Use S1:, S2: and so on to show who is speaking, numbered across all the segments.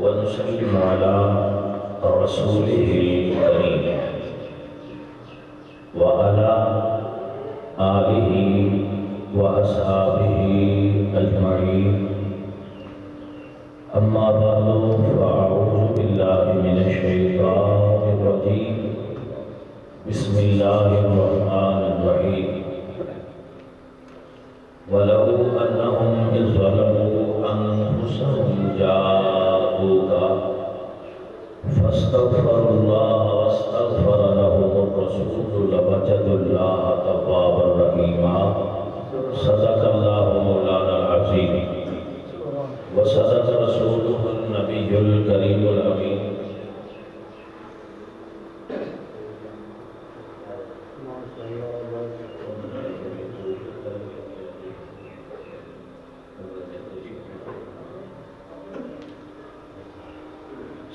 S1: ونسلم على رسوله الكريم وعلى آله وأصحابه أجمعين. أما بعد فأعوذ بالله من الشيطان الرجيم. بسم الله الرحمن الرحيم. ولو أنهم إذ ظلموا أنفسهم جاءوك فاستغفروا الله واستغفر لهم الرسول لوجدوا الله توابا رحيما. صدق الله مولانا العظيم وصدق رسوله النبي الكريم الأمين.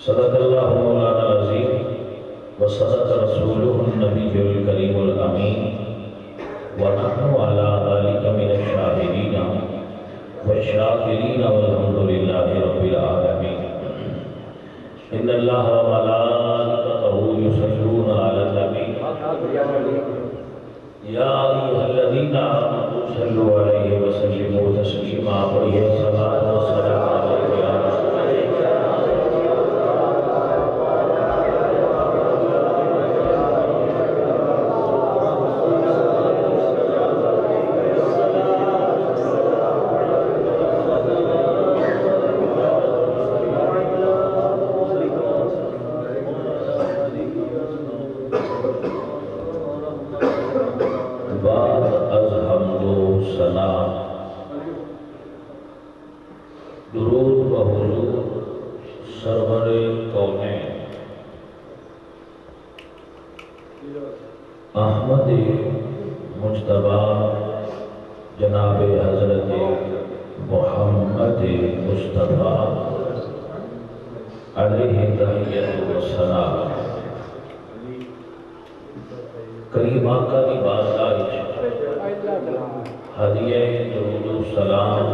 S1: صدق اللہ مولانا العظیم وصدق رسولہ النبی الکریم الامین ونحن علی ذلک من الشاہدین والشاکرین والحمد للہ رب العالمین. ان اللہ وملائکتہ یصلون علی النبی یا ایھا الذین آمنوا صلوا علیہ وسلموا تسلیما. پڑھیے صلاۃ و سلام علیہ یا رسول درود و حضور سرور کونین احمد مجتبی جناب حضرت محمد مصطفیٰ علیہ تحیت و ثناء. کریم آقا کی بارگاہ ہدیہ درود و سلام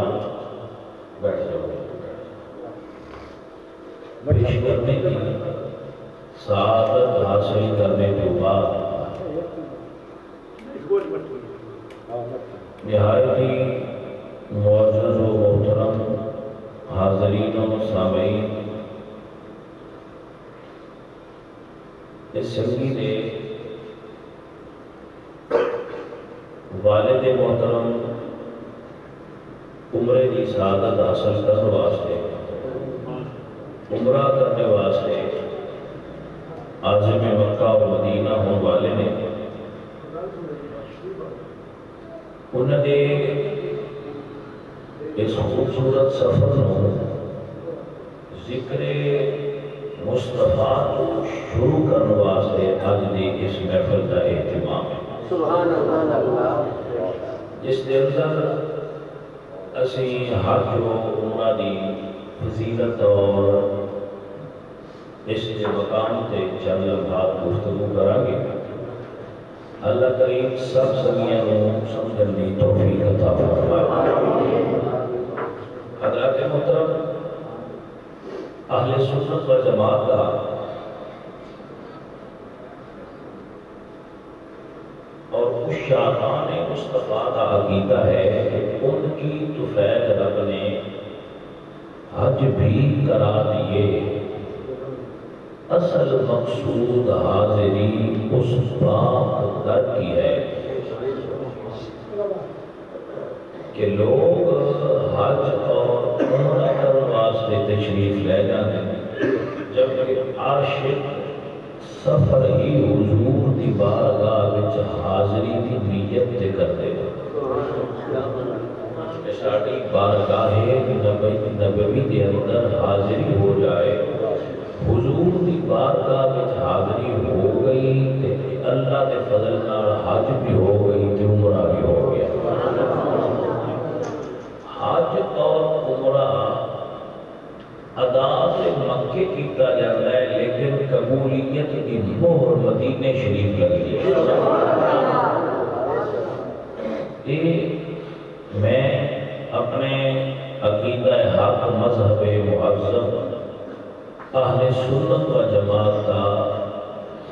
S1: پیش کرنے کی سعادت حاصل کرنے کے بعد نہایت ہی معزز و محترم حاضرین و سامعین، اس سنگی نے والد محترم عمرے کی سعادت حاصل کرنے واسطے عمرہ کرنے واسطے عازم مکہ و مدینہ ہونے والے نے انہوں نے اس خوبصورت سفر ذکر مصطفیٰ کو شروع کرنے واسطے آج دی اس محفل کا اہتمام ہے. سبحان اللہ. جس دے اندر اسی حج و عمرہ دی فضیلت اور اس کے مقام تے چند لمحات گفتگو کریں گے. اللہ کریم سب سنگیاں سمجھن دی توفیق عطا فرمائے. حضرات محترم، اہل سنت و جماعت کا اور اس شاہان مصطفیٰ کا عقیدہ ہے کہ ان کی توفیق رب نے حج بھی کرا دیے. اصل مقصود حاضری اس پاک در کی ہے کہ لوگ حج اور عمرہ کرنے واسطے تشریف لے جاتے ہیں، جبکہ عاشق سفر ہی حضور دی بارگاہ وچ حاضری دی نیت تے کرتے ہیں. ساڑی بارگاہ نبوی دے اندر حاضری ہو جائے، حضور دی بارگاہ وچ حاضری ہو گئی تے اللہ دے فضل نال حج بھی ہو گئی تے عمرہ بھی ہو گیا. حج اور عمرہ ادا سے مکے کیتا جاتا ہے، لیکن قبولیت کی مہر مدینے شریف لگی ہے. یہ میں اپنے عقیدہ حق مذہب معظم اہل سنت و جماعت کا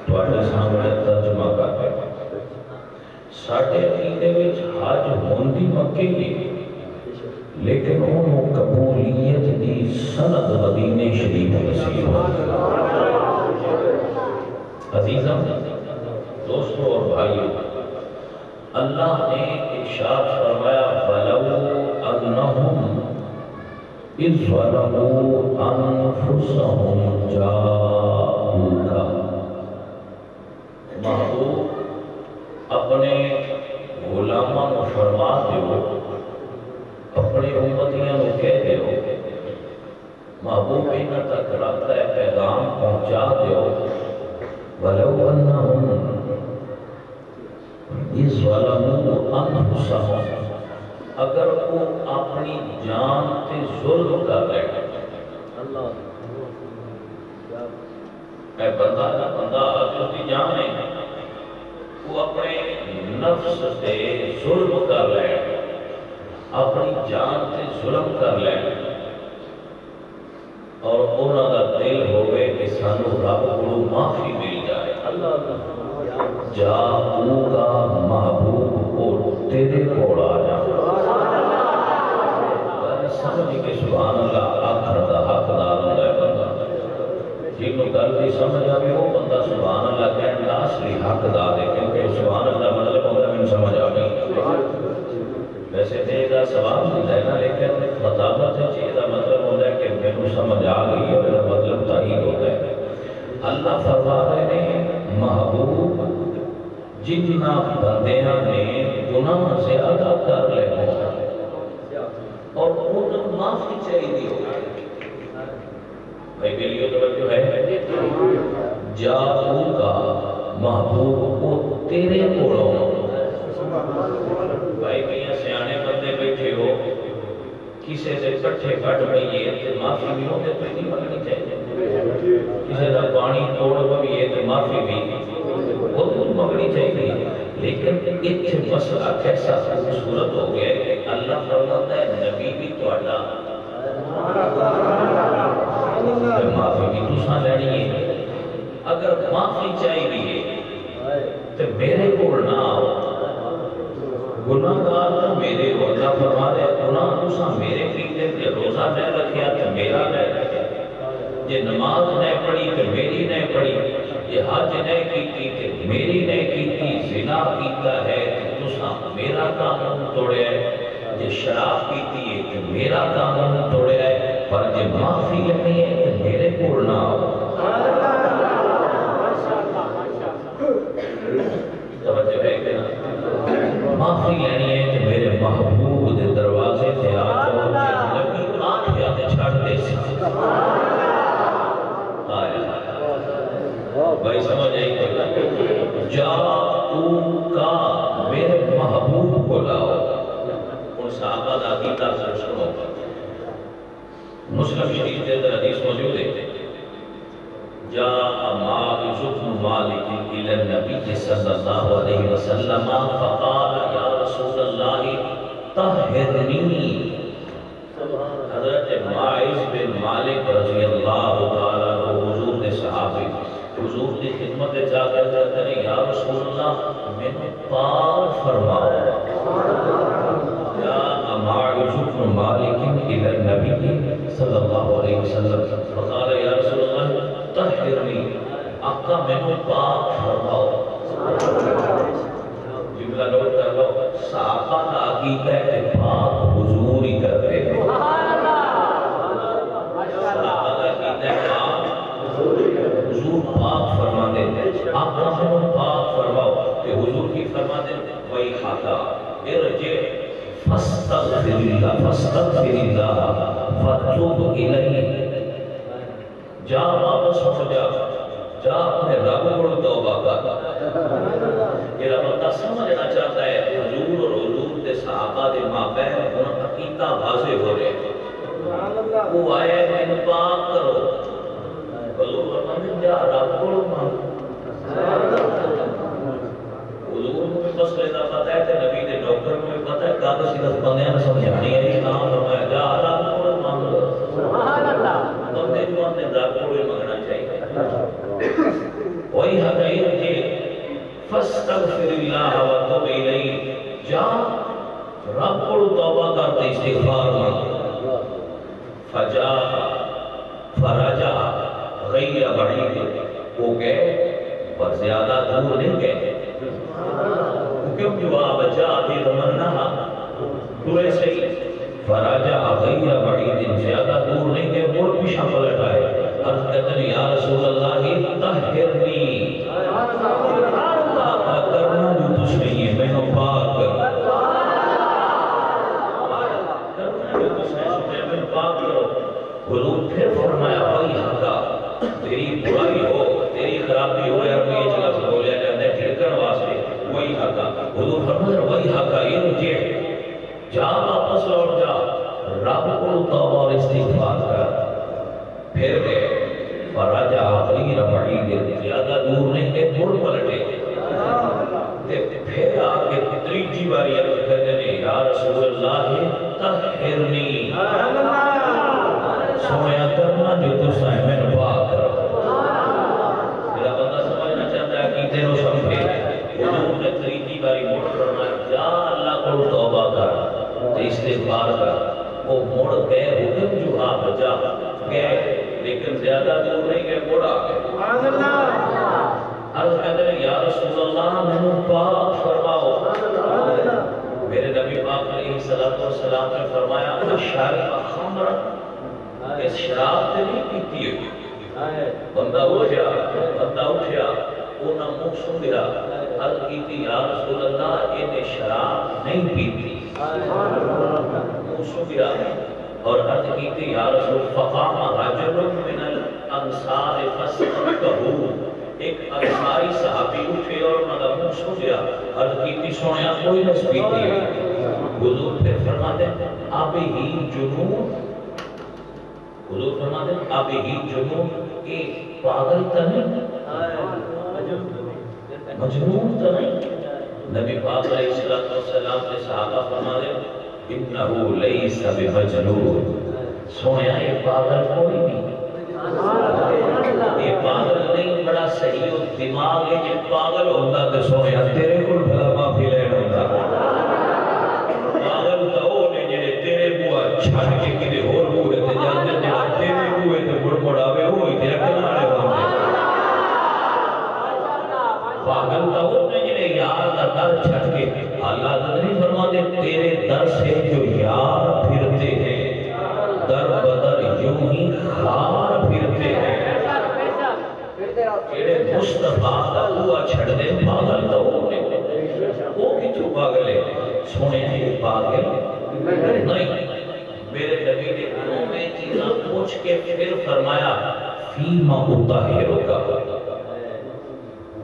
S1: تواڈے سامنے ترجمہ کر رہے ہیں۔ ساڈے عقیدے وچ حج ہوندی مکے ہی، لیکن انہوں قبولیت دی سند مدینے شریف نصیب ہوئی۔ عزیزم، دوستو اور بھائیو، اللہ نے ارشاد فرمایا وَلَوْ أَنَّهُمْ إِذْ ظَلَمُوا أَنفُسَهُمْ جَاءُوكَ، محبوب اپنے غلاموں کو فرما دیو، اپنے امتیاں کو کہہ دیو، محبوب انہاں تک رابطہ پیغام پہنچا دیو، وَلَوْ أَنَّهُمْ اِذْ ظَلَمُوا أَنفُسَهُمْ، اگر وہ اپنی جان تے ظلم کر رہے اے بندہ جو دی جان ہے وہ اپنے نفس تے ظلم کر رہے اپنی جان تے ظلم کر لے اور انہاں دا دل ہوئے کہ سانو رب کو معافی مل جائے، جاؤگا محبوب کو تیرے کوڑ آ جا سمجھ کے سبحان اللہ آخر دا حق دار ہوتا ہے بندہ، جنہوں گل دی سمجھ آگے وہ بندہ سبحان اللہ کہنے کا اصلی حق دار ہے، کیونکہ سبحان اللہ مطلب ہوتا ہے میں سمجھ آگئی۔ ویسے دے گا سواب نہیں دینا، لیکن خطابت ہے چیز کا مطلب ہوتا ہے کہ میں سمجھ آ گئی ہے، میرا مطلب تحید ہوتا ہے۔ اللہ فرما رہے ہیں محبوب جتنا بندیاں نے گناہ سے ادا کر لے اور انہوں معافی چاہیے ہو بھائی بلیو توجہ ہے، جاؤ کا محبوب کو تیرے کوڑوں بھائی میاں سیانے بندے بیٹھے ہو کسی سے کٹھے کٹ بھئیے تو معافی بھی ہوتے تو نہیں مانگنی چاہیے، کسی کا پانی توڑ بھئیے تو معافی بھی وہ تو مانگنی چاہیے، لیکن اتھے مسئلہ کیسا خوبصورت ہو گیا کہ اللہ فرماتا ہے نبی بھی تو اللہ معافی بھی تو ساں لینی ہے، اگر معافی چاہیے تو میرے کو نہ آؤ، گناہ گار تو میرے کو اللہ فرما دے گناہ تو ساں میرے پیتے کہ روزہ میں رکھیا تو میرا میں رکھیا، یہ نماز نہیں پڑھی تو میری نہیں پڑھی، یہ حج نہیں کیتی کہ میری نہیں کیتی، زنا کیتا ہے تو ساں میرا قانون توڑے ہے، یہ شراب پیتی ہے کہ میرا قانون توڑے ہے، پر یہ معافی لینی ہے کہ میرے کو نہ آؤ۔ توجہ ہے کہ معافی لینی ہے کہ میرے محبوب دے دروازے سے آ جاؤ، نبی آنکھیں آتے چھڑ دے سی بھائی سمجھ آئی تو جاؤ کا میرے محبوب کو لاؤ، ان صحابہ دا عقیدہ سے سنو، مسلم شریف کے اندر حدیث موجود ہے، جاء ماعز بن مالک الى النبی صلی اللہ علیہ وسلم فقال یا رسول اللہ طہرنی، حضرت ماعز بن مالک رضی اللہ تعالیٰ حضور نے صحابی حضور کی خدمت جا کر کہتے ہیں یا رسول اللہ میں پاک فرماؤ، یا ماعز بن مالک الى النبی صلی اللہ علیہ وسلم فقال یا رسول اللہ طہرنی، آقا میں پاک فرماؤ، جملہ نوٹ کر لو، صحابہ کا عقیدہ ہے کہ پاک حضور ہی کرتے ہیں، صحابہ کا عقیدہ ہے حضور پاک فرما دیتے، آقا میں پاک فرماؤ کہ حضور کی فرما دیتے، وہی خاتا ارجع فاستغفر اللہ فتوب الیہ، جا واپس ہو جا اپنے رب کو توبہ کر۔ یہ بندہ سمجھنا چاہتا ہے حضور اور حضور کے صحابہ دے مابین ان عقیدہ واضح ہو رہے وہ آئے ان پاک کرو، حضور فرماتے جا رب کو مانگ، حضور کو بھی مسئلے کا پتہ ہے تے نبی دے ڈاکٹر کو بھی پتہ ہے کاغذ صرف بندیاں نے سمجھانی ہے، اسلام فرمایا جا رب کو مانگ، بندے جو اپنے دار کو بھی مانگنا چاہیے. وہی حقائق ہے فاستغفر اللہ وتوب الیہ. جا رب کو توبہ کرتے استغفار مانگ. فجا فرجا غیر بعید. وہ گئے پر زیادہ دور نہیں گئے کیونکہ وہ بچا آتی تمنا تو ایسے ہی فراجع غیر بعید. زیادہ دور نہیں گئے اور پیچھا پلٹ آئے. عرض کہتے ہیں یا رسول اللہ طہرنی. کرنا جو تجھ نہیں ہے میں نے پاک کر. کرنا جو تجھ نہیں میں نے پاک کرو. حضور پھر فرمایا بھائی حقا تیری برائی ہو تیری خرابی ہو یا کوئی جگہ سے بولیا جاتا ہے پھر کر واسطے وہی حقا. حضور فرمایا وہی حقا ارجع. جا واپس لوٹ جا رب کو توبہ اور استغفار کر. پھر گئے فراجع غیر بعید. زیادہ دور نہیں گئے مڑ پلٹے. پھر آگے تیسری باری عرض کرتے ہیں یا رسول اللہ طہرنی. سویا کرنا جو تو سائے میں نے پاک کرو. میرا بندہ سمجھنا چاہتا ہے کہ تیروں سمجھے. حضور نے تیسری باری مڑ کرنا جا اللہ کو توبہ کر استغفار کر. وہ مڑ گئے حکم جو آپ جا گئے لیکن زیادہ دور نہیں گئے مڑا گئے. عرض کہتے ہیں یا رسول اللہ میں نے پاک فرماؤ. میرے نبی پاک علیہ السلام نے فرمایا شارب خمر اس شراب سے نہیں پیتی ہوئی. بندہ اٹھیا انہاں منہ سنگرا. عرض کی تھی یا رسول اللہ انہیں شراب نہیں پیتی. منہ سنگرا اور عرض کی تھی یا رسول فقام رجل من الانصار فاستغفرہ. ایک انصاری صحابی اٹھے اور انہوں نے منہ سنگرا. عرض کی تھی سویا کوئی نہ پیتی ہوئی. حضور پھر فرماتے اب ہی جنون. حضور فرماتے ہیں اب ہی جنون کہ پاگل تو نہیں مجنون تو نہیں. نبی پاک علیہ السلام نے صحابہ فرماتے ہیں انہو لیس بمجنون. سویا یہ پاگل کوئی نہیں. یہ پاگل نہیں بڑا صحیح و دماغ ہے. یہ پاگل ہوتا تو سویا تیرے کو بھلا معافی لین ہوتا. پاگل تو وہ نے جنہیں تیرے بوا چھڑ کے کدے اور بوئے تھے جانتے جہاں تیرے بوئے تھے بڑھ مڑاوے ہوئی تیرے کنارے ہوتے. پاگل تو وہ نے جنہیں یار کا در چھڑ کے اللہ تو نہیں فرماتے تیرے در سے جو یار پھرتے ہیں در بدر یوں ہی خار پھرتے ہیں. جنہیں مصطفیٰ کا ہوا چھڑ دے پاگل تو وہ نے وہ کچھو پاگل ہے. سونے ہیں یہ پاگل نہیں. میرے نبی نے انہوں میں چیزاں پوچھ کے پھر فرمایا فیما اطہرو کا.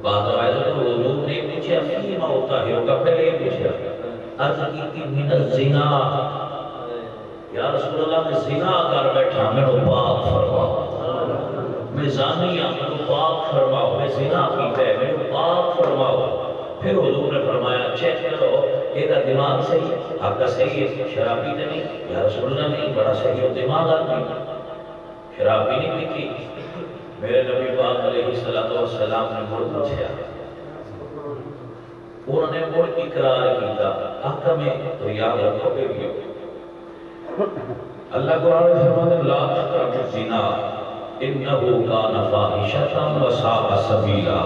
S1: بعد روایت کو حضور نے پوچھا فیما اطہرو کا. پہلے یہ پوچھا عرض کی تھی من الزنا. یا رسول اللہ میں زنا کر بیٹھا میں نے پاک فرماؤ. میں زانی ہوں میں نے پاک فرماؤ. میں زنا پیتا ہے میں نے پاک فرماؤ. پھر حضور نے فرمایا چیک کرو ایک دماغ صحیح ہے آپ کا صحیح ہے. شراب پیتے نہیں. یا رسول اللہ نہیں بڑا صحیح ہو دماغ آدمی شراب بھی نہیں پیتی. میرے نبی پاک علیہ السلام نے مڑ پوچھا. انہوں نے مڑ اقرار کیتا آقا میں تو یاد رکھو گے بھی. اللہ قرآن میں فرماتے ہیں لا تقربوا الزنا انہو کان فاحشۃ وساء سبیلا.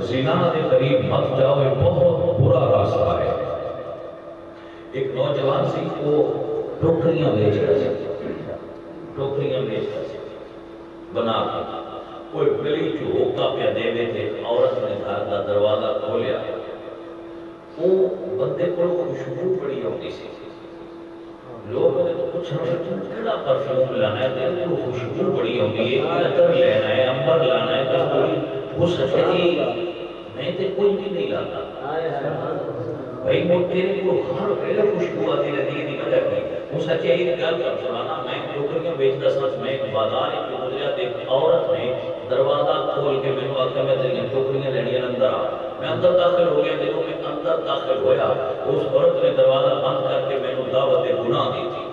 S1: زنا کے قریب مت جاؤ یہ بہت برا راستہ ہے. ایک نوجوان سی وہ ٹوکریاں بیچ رہا سی. ٹوکریاں بیچ رہا سی بنا کے. کوئی گلی جو ہوکا پہ دے تھے. عورت نے گھر کا دروازہ کھولیا. وہ بندے کو خوشبو بڑی ہوتی سی. لوگ نے تو کچھ کیڑا پرفیوم لانا ہے تو خوشبو بڑی ہوتی ہے. عطر لینا ہے امبر لانا ہے تو وہ سچے میں تے کوئی بھی نہیں لاتا. بھائی وہ تیرے کو ہر پہلے خوشبو آتی رہتی ہے وجہ کی. وہ سچے ہی گل کر سنانا. میں ٹوکریاں بیچتا سچ میں ایک بازار ایک گزریا ایک عورت نے دروازہ کھول کے میں واقعہ میں تیرے ٹوکریاں لینی اندر آ. میں اندر داخل ہو گیا. دیکھو میں اندر داخل ہویا اس عورت نے دروازہ بند کر کے میں نے دعوت گناہ دی تھی.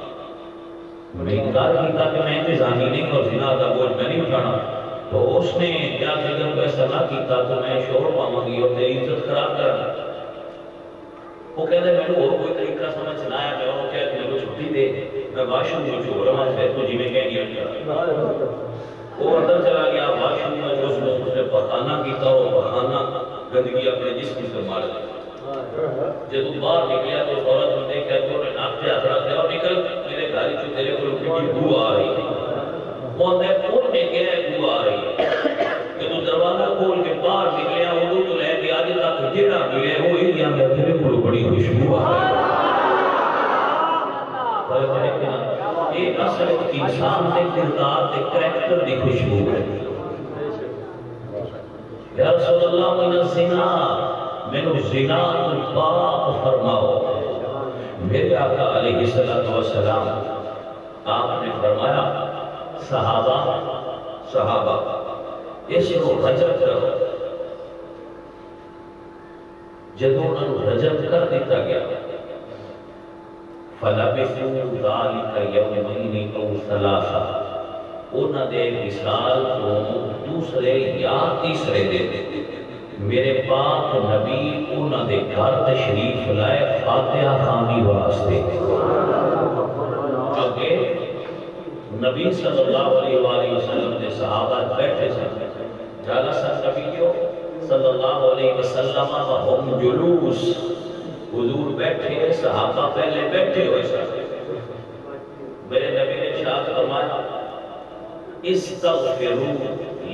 S1: میں انکار کیتا کہ میں انتظامی نہیں اور زنا دا بوجھ میں نہیں اٹھانا، تو اس نے کیا کہ اگر ایسا نہ کیتا تو میں شور پاؤں گی اور تیری عزت خراب کرنا۔ وہ کہتے ہیں میں نے اور کوئی طریقہ سمجھ نہ آیا، میں انہوں کہا کہ میں کو چھٹی دے، میں واش روم میں چھوڑ رہا ہوں، پھر تو جی میں کہہ دیا کیا۔ وہ اندر چلا گیا واش روم میں، جو اس نے پخانہ کیتا ہو، پخانہ گندگی اپنے جسم سے مار دیا۔ جب وہ باہر نکلیا تو اس عورت نے دیکھا کہ انہوں نے ناک پہ ہاتھ رکھ دیا اور نکل میرے گھر چ تیرے کو کی بو آ رہی ہے۔ وہ نے کھول کے کہا ہے بو آ رہی ہے۔ جب وہ دروازہ کھول کے باہر نکلیا وہ تو لے کے آج تک جڑا ملے وہ ایریا میں تیرے کو بڑی خوشبو آ رہی ہے۔ یہ اصل انسان کے کردار کے کریکٹر کی خوشبو ہے۔ یا رسول اللہ من الزنا، میں زنا تو پاک فرماؤ۔ میرے آقا علیہ السلام آپ نے فرمایا صحابہ اس کو رجم کرو۔ جب انہوں نے رجم کر دیتا گیا فَلَبِثُوا ذَلِكَ يَوْمَيْنِ أَوْ ثَلَاثًا، انہوں نے مثال کو دوسرے یا تیسرے دن میرے پاک نبی انہوں نے گھر تشریف لائے فاتحہ خوانی واسطے، کیونکہ نبی صلی اللہ علیہ وآلہ وسلم نے صحابہ بیٹھے سے جالسا نبیوں صلی اللہ علیہ وسلم وہم جلوس، حضور بیٹھے صحابہ پہلے بیٹھے ہوئے ساتھ۔ میرے نبی نے ارشاد فرمایا استغفروا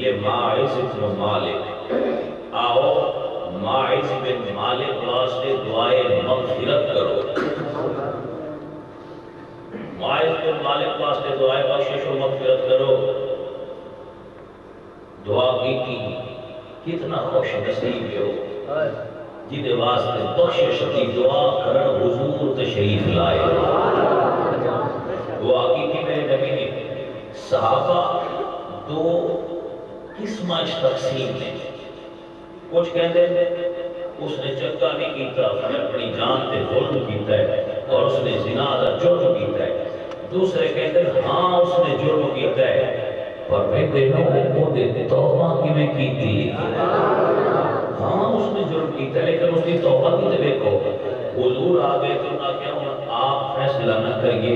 S1: لماعز بن مالک، آؤ ماعز بن مالک واسطے دعائے مغفرت کرو۔ ماعز بن مالک واسطے دعائے بخشش و مغفرت کرو۔ دعا کی کتنا خوش نصیب ہو جنہیں واسطے بخشش کی دعا کرن حضور تشریف لائے۔ دعا کی میرے نبی نے صحابہ دو قسمیں تقسیم نے، کچھ کہتے ہیں اس نے چنگا نہیں کیتا، اس نے اپنی جان تے ظلم کیتا ہے اور اس نے زنا دا جرم کیتا ہے۔ دوسرے کہتے ہیں ہاں اس نے جرم کیتا ہے پر میں دیکھوں وہ دے توبہ کی میں کیتی، ہاں اس نے جرم کیتا ہے لیکن اس کی توبہ کی تے دیکھو۔ حضور آگئے تو نہ کیا آپ فیصلہ نہ کریے،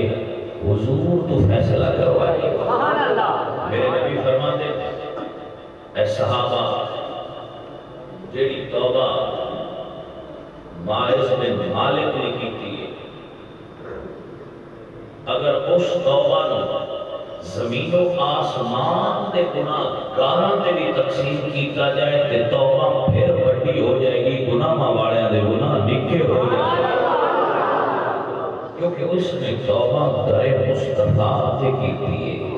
S1: حضور تو فیصلہ کروائے۔ میرے نبی فرماتے اے صحابہ جیڑی توبہ ماعز بن مالک نے کیتی ہے، اگر اس توبہ نو زمین و آسمان دے گناہ گاراں تے بھی تقسیم کیتا جائے تے توبہ پھر بڑی ہو جائے گی، گناہ مواڑیاں دے گناہ نکے ہو جائے گے، کیونکہ اس نے توبہ در مصطفیٰ سے کیتی ہے۔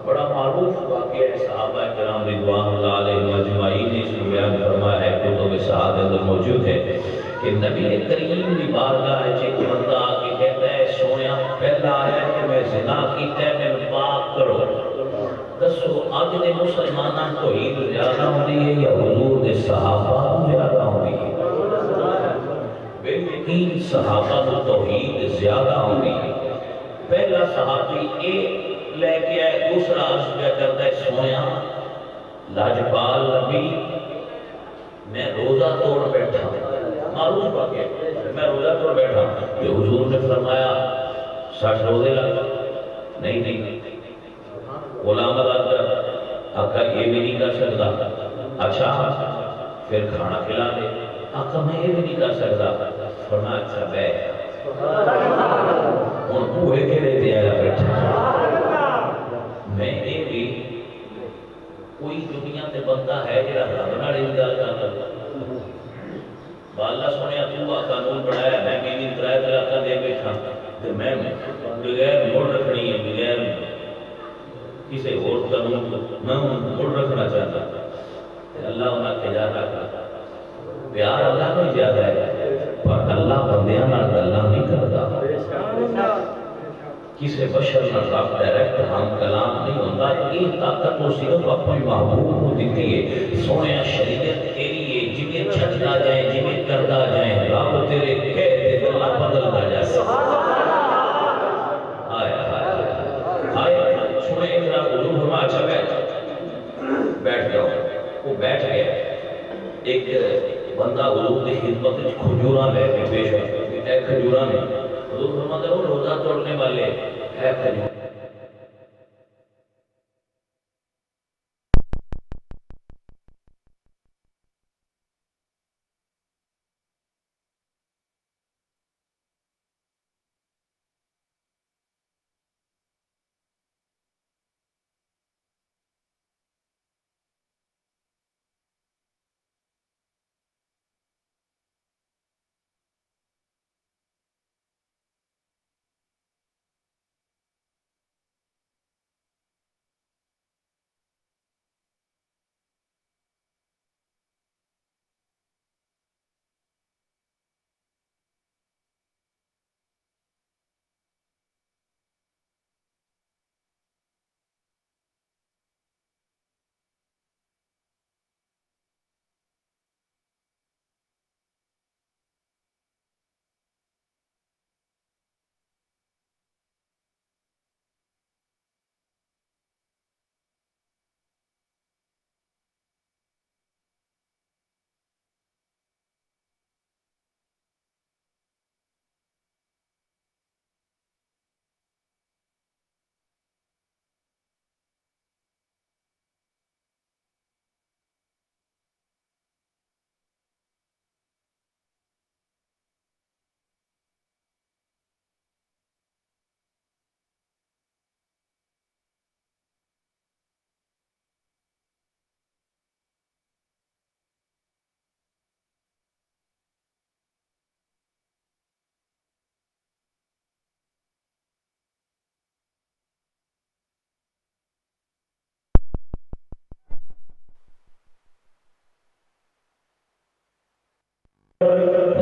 S1: بڑا معروف واقعہ ہے، صحابہ کرام رضوان اللہ علیہ مجمعین نے اس کو بیان فرمایا ہے، کتب صحابہ اندر موجود ہے کہ نبی کریم کی بارگاہ ہے ایک بندہ آ کے کہتا ہے سونیا پہلا آیا کہ میں زنا کیتا ہے میں پاک کرو، دسو آج دے مسلمانوں کو عید زیادہ ہوتی ہے یا حضور دے صحابہ زیادہ ہوتی ہے؟ بے یقین صحابہ کو توحید زیادہ ہوتی ہے۔ پہلا صحابی ایک لے کے آئے، دوسرا عرض کیا کرتا ہے سویا لاجپال نبی میں روزہ توڑ بیٹھا، معروف بات ہے میں روزہ توڑ بیٹھا، کہ حضور نے فرمایا 60 روزے لگا، نہیں غلام آقا آقا یہ بھی نہیں کر سکتا، اچھا پھر کھانا کھلا دے، آقا میں یہ بھی نہیں کر سکتا، فرمایا اچھا بے ان پوہے کے لیتے آیا بیٹھا، میں یہ بھی کوئی دنیا تے بندہ ہے جڑا ربنا انکار کرتا، اللہ سونے تو قانون بنایا میں بھی ترائے طلاقاں دے بیٹھا تے میں بغیر موڑ رکھنی ہے، بغیر کسی اور قانون میں موڑ رکھنا چاہتا تے اللہ انہاں کے زیادہ کرتا، پیار اللہ کو زیادہ ہے پر اللہ بندیاں نال گلاں نہیں کرتا، کسی بشر نہ رب ڈائریکٹ ہم کلام نہیں ہوتا، یہ طاقت وہ صرف اپنی محبوب کو دیتی ہے۔ سونے شریعت تیری ہے، جنہیں چھٹنا جائیں جنہیں کردہ جائیں رب تیرے کہتے اللہ بدلنا جائے۔ آیا ایک بندہ حضور کی خدمت کھجوراں لے کے پیش آتا ہے، اے کھجوراں نے حضور فرماتے ہیں وہ روزہ توڑنے والے اے کھجوراں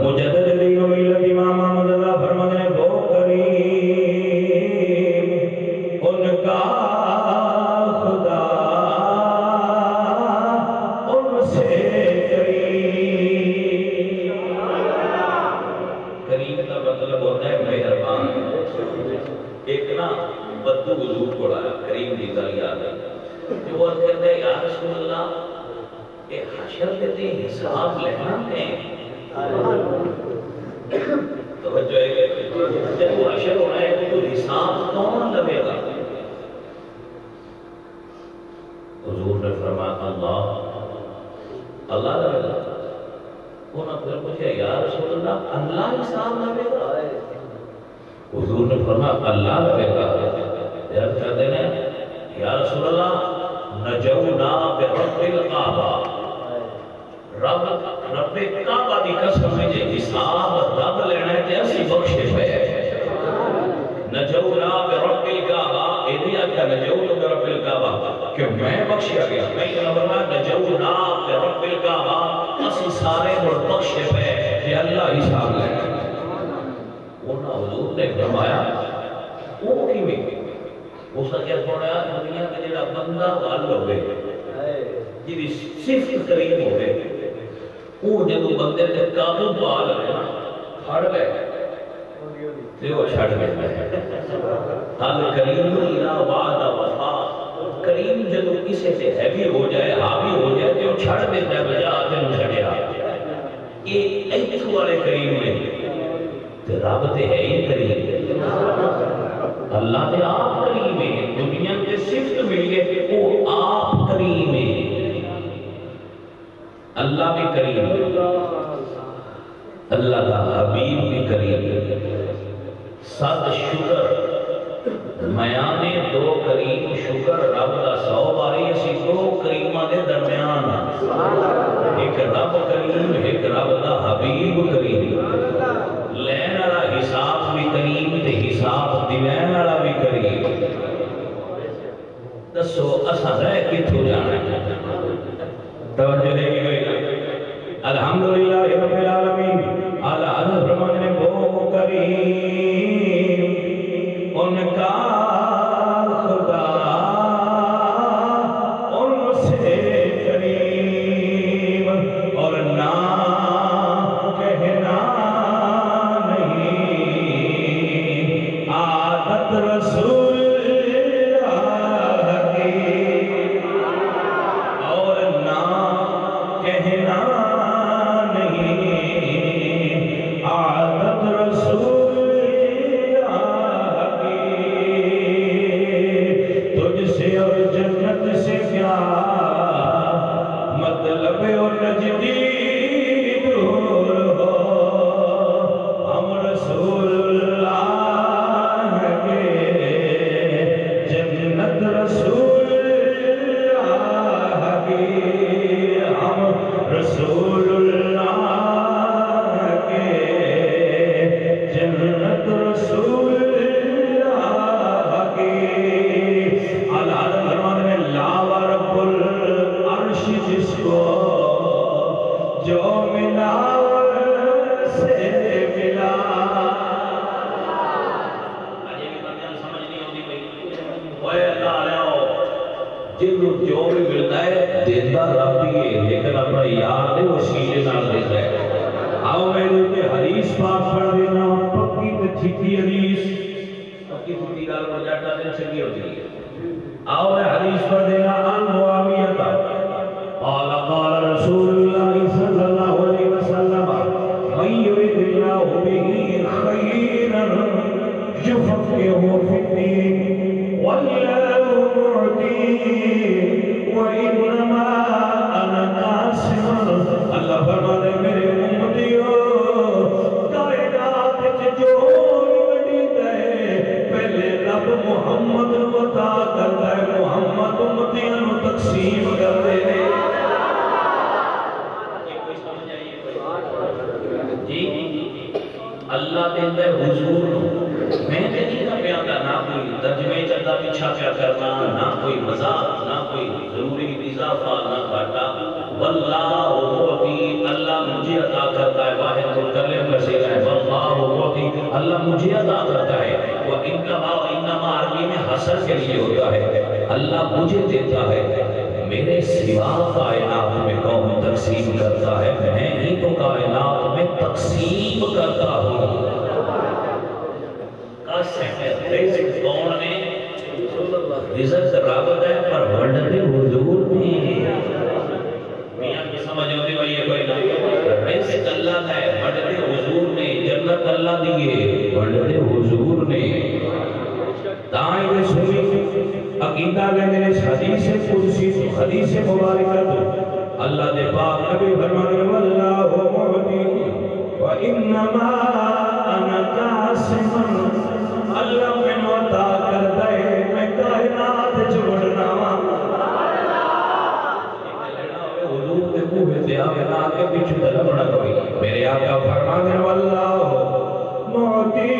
S1: مجدد دین و ملت امام احمد اللہ فرماتے ہیں وہ کریم ان کا خدا ان سے کریم۔ کریم کا مطلب ہوتا ہے مہربان۔ ایک نا بدو حضور کو آیا کریم کی گل یاد ہے جو وہ کہتے ہیں یا رسول اللہ کہ حشر کہتے ہیں حساب لینا ہے توجہ ہے جب وہ حشر ہونا ہے تو حساب کون لگے گا؟ حضور نے فرمایا اللہ لگے گا۔ انہوں نے پھر پوچھا یا رسول اللہ اللہ حساب لگے گا؟ حضور نے فرمایا اللہ لگے گا۔ یاد کہتے ہیں یا رسول اللہ نجونا برب الکعبہ، رب کعبہ دی قسم ہے جے حساب رب لینا ہے تے اسی بخشش ہے۔ نجونا برب الکعبہ ایدی آکھا نجونا برب الکعبہ کہ میں بخشیا گیا، میں یہ فرمایا نجونا برب الکعبہ اسی سارے اور بخشش ہے کہ اللہ حساب لینا ہے۔ انہاں حضور نے فرمایا وہ کی میں اس کا کیا سوڑا دنیا کے جڑا بندہ وال ہوئے جی صرف قریب ہوئے وہ جدو بندے تے قابو پال ہے پھڑ گئے تے وہ چھڑ گئے حال کریم الہ وعد وفا کریم جدو کسے سے حیوی ہو جائے حاوی ہو جائے تے وہ چھڑ دیتا ہے بجا آتے نو چھڑیا یہ ایتھو والے کریم نے تے رب تے ہے ہی کریم اللہ تے آپ کریم ہے دنیا تے صفت مل گئے وہ آپ کریم ہے اللہ بھی کریم اللہ کا حبیب بھی کریم صد شکر میانے دو کریم شکر رب کا 100 باری اسی دو کریمہ دے درمیان ایک رب کریم ایک رب کا حبیب کریم لین والا حساب بھی کریم تے حساب دیوین والا بھی کریم دسو اساں رہ کتھوں جانا ہے توجہ دے گی الحمدللہ رب العالمین اعلیٰ فرمان میں وہ کریم ان کا خدا ان سے کریم اور نہ کہنا نہیں عادت رسول اللہ کی اور نہ کہنا جو بھی ملتا ہے دیندہ رب ہی ہے، لیکن اپنا یار نے وسیلے نال دیتا ہے۔ آؤ میرے اوپر حدیث پاک پڑھ دینا، پکی تے چھٹی حدیث، پکی چھٹی گال پر جاتا دن چنگی ہوتی ہے۔ آؤ میں حدیث پڑھ دینا، ان معاویہ قال قال رسول اللہ صلی اللہ علیہ وسلم من يرد الله به خيرا يفقهه في الدين والله معطي وانما انا قاسم۔ اللہ فرماتے ہیں میرے امتیوں، کائنات وچ جو وڈی ہے پہلے رب محمد نو عطا کرتا ہے، محمد امتیاں نو تقسیم کرتے ہیں۔ اللہ دیندہ ہے حضور نو، میں نہیں نہ پیاندا، نہ کوئی ترجمے چلتا پیچھا پیا کرنا، نہ کوئی مذاق، نہ کوئی ضروری اضافہ، نہ گھاٹا۔ واللہ معطی، اللہ مجھے عطا کرتا ہے، واحد الکلم کا صیغہ ہے، واللہ معطی، اللہ مجھے عطا کرتا ہے، وانما عربی میں حسر کے لیے ہوتا ہے، اللہ مجھے دیتا ہے، میرے سوا کائنات میں کون تقسیم کرتا ہے، میں ہی تو کائنات میں تقسیم کرتا ہوں۔ رزق کون نے؟ رزق رب ہے، پر ونڈتے حضور نے۔ میاں کی سمجھ ہوتی ہوئی ہے کوئی نہ؟ رزق اللہ ہے، ونڈتے حضور نے، جنت اللہ دیئے، ونڈتے حضور نے۔ دائیں دے سنی عقیدہ لینے اس حدیث قدسی، حدیث مبارکہ تو اللہ دے پاک نبی فرمانے واللہ معطی وانما انا قاسم، اللہ میں عطا کرتا ہے، میں کائنات چھوڑنا ہوں۔ حضور دے منہ تے آوے نہ کے پیچھے لبڑا کوئی، میرے آقا فرمانے واللہ معطی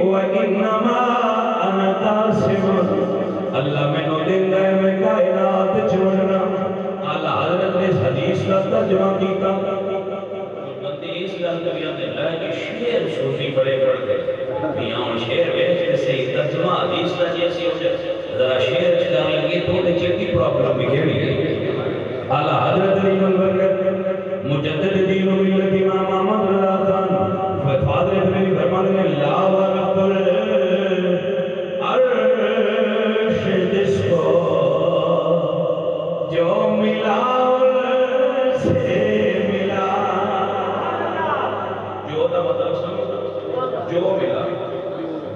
S1: وانما انا قاسم، اللہ میں نو دن ہے، میں کائنات چھوڑنا۔ اللہ حضرت نے اس حدیث کا ترجمہ کیتا، بندی اس لانکویہ نے لائے کہ شیر صوفی بڑے بڑھ گئے، میاں شیر ویسے سے ترجمہ حدیث کا جیسی ہو جائے، ذرا شیر چکا لگے تو نے چیٹی پرابلم بھی کھیڑی ہے۔ اللہ حضرت نے منبر مجدد دین و ملت امام محمد رضا خان فادر ابن فرمان نے لا ورب عرش جس کو جو ملا سے ملا، جو دا مطلب سمجھا، جو ملا،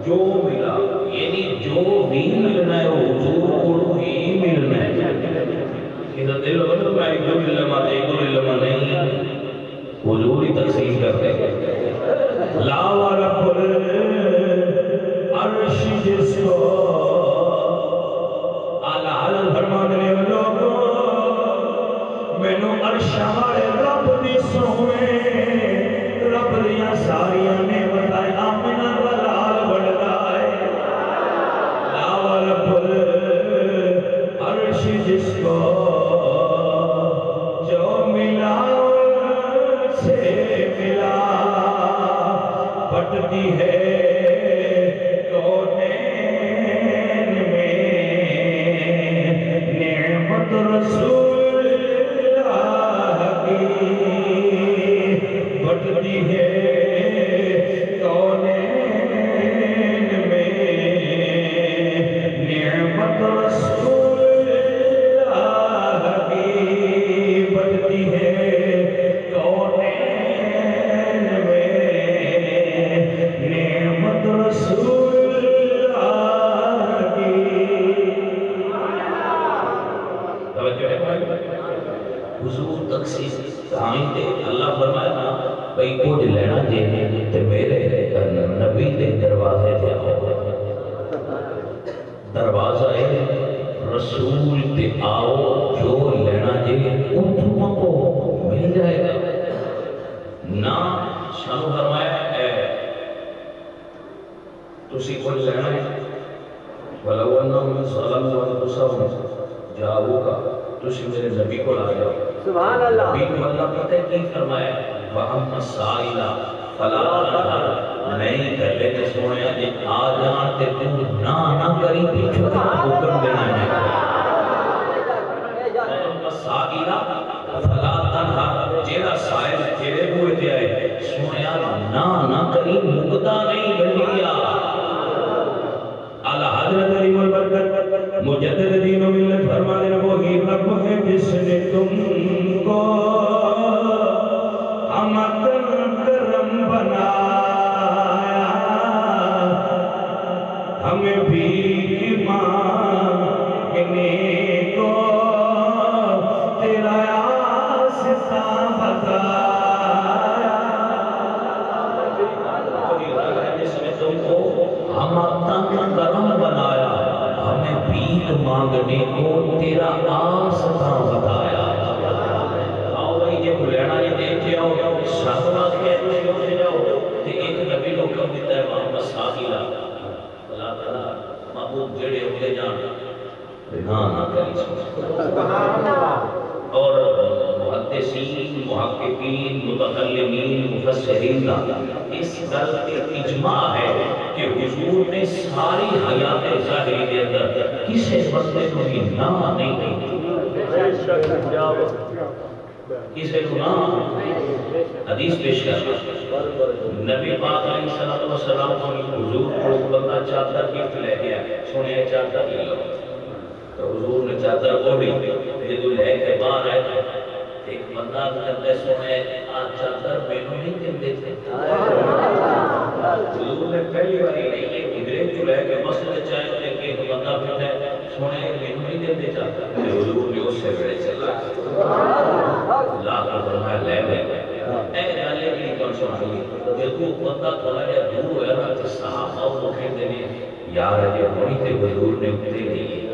S1: جو ملا، یعنی جو بھی ملنا ہے حضور کو ہی ملنا ہے۔ ادھر دل بندر میں ایک دو علماء ایک دو علماء نہیں، حضور ہی تقسیم کرتے ہیں۔ لا ورب عرش جس کو اعلیٰ حضرت فرمانے لوگوں میں نو عرش ہمارے رب دی سوئے، رب دیاں ساریاں نے بتائے آمینہ والال بڑھتا ہے۔ لا ورب عرش جس کو جو ملا سے ملا، بٹتی ہے رسول اللہ کی، بٹتی ہے کونین میں نعمت رسول اللہ کی، بٹتی ہے کونین میں نعمت رسول اللہ کی۔ حضور تقسیم تائیں دے، اللہ فرمایا نا بھئی کچھ لینا جے تے میرے نبی دے دروازے تے آؤ، دروازہ ہے رسول تے آؤ، جو لینا جے اتھوں کو مل جائے گا۔ نا سانو فرمایا ہے تسی کچھ لینا ہے وَلَوْ أَنَّهُمْ ظَلَمُوا أَنفُسَهُمْ جَاءُوكَ، تسی میرے نبی کو لا جاؤ۔ سبحان اللہ۔ نبی کو اللہ پتہ ہے کی فرمایا وَأَمَّا السَّائِلَ فَلَا تَنْهَرْ، نہیں کر لے تے سونے جے آ جان تے تو نہ کری پیچھے حکم دینا ہے۔
S2: دین و ملت فرما دینا وہی رب ہے جس نے تم کو ہمدن کرم بنایا ہمیں بھی مانگنے کو تیرا آستا بتایا جس نے تم کو ہمدن کرم بنایا ہمیں بھی مانگنے کو تیرا آستا بتایا آؤ بھائی یہ بلینا یہ دیکھ آؤ ساتھ بات کہہ دوسرے سے جاؤ کہ ایک نبی لوگ کم دیتا ہے محمد ساقیلہ اللہ تعالیٰ محبوب جڑے ہوئے جان نہ کری اور محدثین محققین متکلمین مفسرین اس گل کے اجماع ہے کہ حضور نے ساری حیات ظاہری کے اندر کسی بندے کو بھی نہ نہیں دی کسی کو نہ حدیث پیش کر نبی پاک علیہ السلام کو حضور کو بندہ چادر گفٹ لے گیا سنیا چادر لے لو تو حضور نے چادر اوڑھی یہ تو لے کے باہر آئے ایک بندہ کرتے سنے آج چادر مینوں نہیں دے دیتے حضور نے پہلی باری نہیں یہ ادھرے جو لے کے مسجد چاہے کہ ایک بندہ پھر سنے مینوں نہیں دے چادر حضور نے اس سے بڑے چلا اللہ کا فرمایا لے لے اے گالے کی کون سنائی جب وہ بندہ تھوڑا جا دور ہویا نا تو صحابہ وہ کہتے ہیں یار یہ ہوئی تے حضور نے اتنے نہیں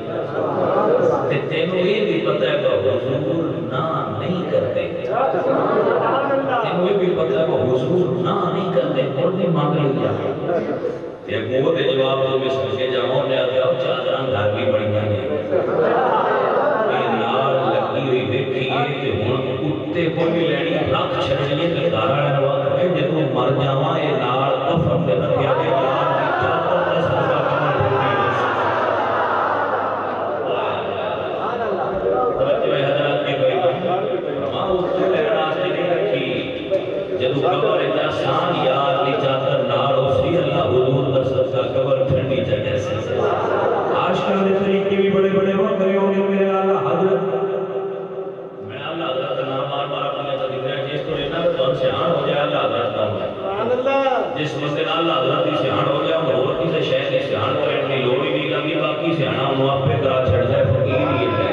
S2: تے تینوں یہ بھی پتہ ہے کہ حضور نہ نہیں کرتے تینوں یہ بھی پتہ ہے کہ حضور نہ نہیں کرتے اور نہیں مانگ لیا یہ قوت جواب تو میں سمجھے جاؤں نے آگیا چادران گھر بھی بڑی ہیں یہ نار لگی ہوئی دیکھئے کہ ہون کتے کو بھی لینی رکھ چھڑیے کہ دارہ نواز ہے جب وہ مر جاواں یہ نار کفر دے رکھیا کہ نار کی چادر میں سزا کمر ہوگی توجہ ہے حضرات کی بھائی فرما اتنے لینا سے نہیں رکھی جب قبر جاسان یاد نہیں چادر نار اسی اللہ حضور در سزا قبر ٹھنڈی جگہ سے آج کل دے طریقے بھی بڑے بڑے وقت کرے ہوگے میرے اللہ حضرت میں اللہ حضرت نام مار مار اپنے تو دکھ رہا ہے جس کو لینا تو ہم سیان ہو جائے اللہ حضرت کا جس مسئلہ اللہ حضرت ہی سیان ہو جائے ہم اور کسی شہر کی سیان کریں اپنی لوڑی نہیں لگی باقی سیانہ موافق کرا چھڑ جائے فقیر ہی ہے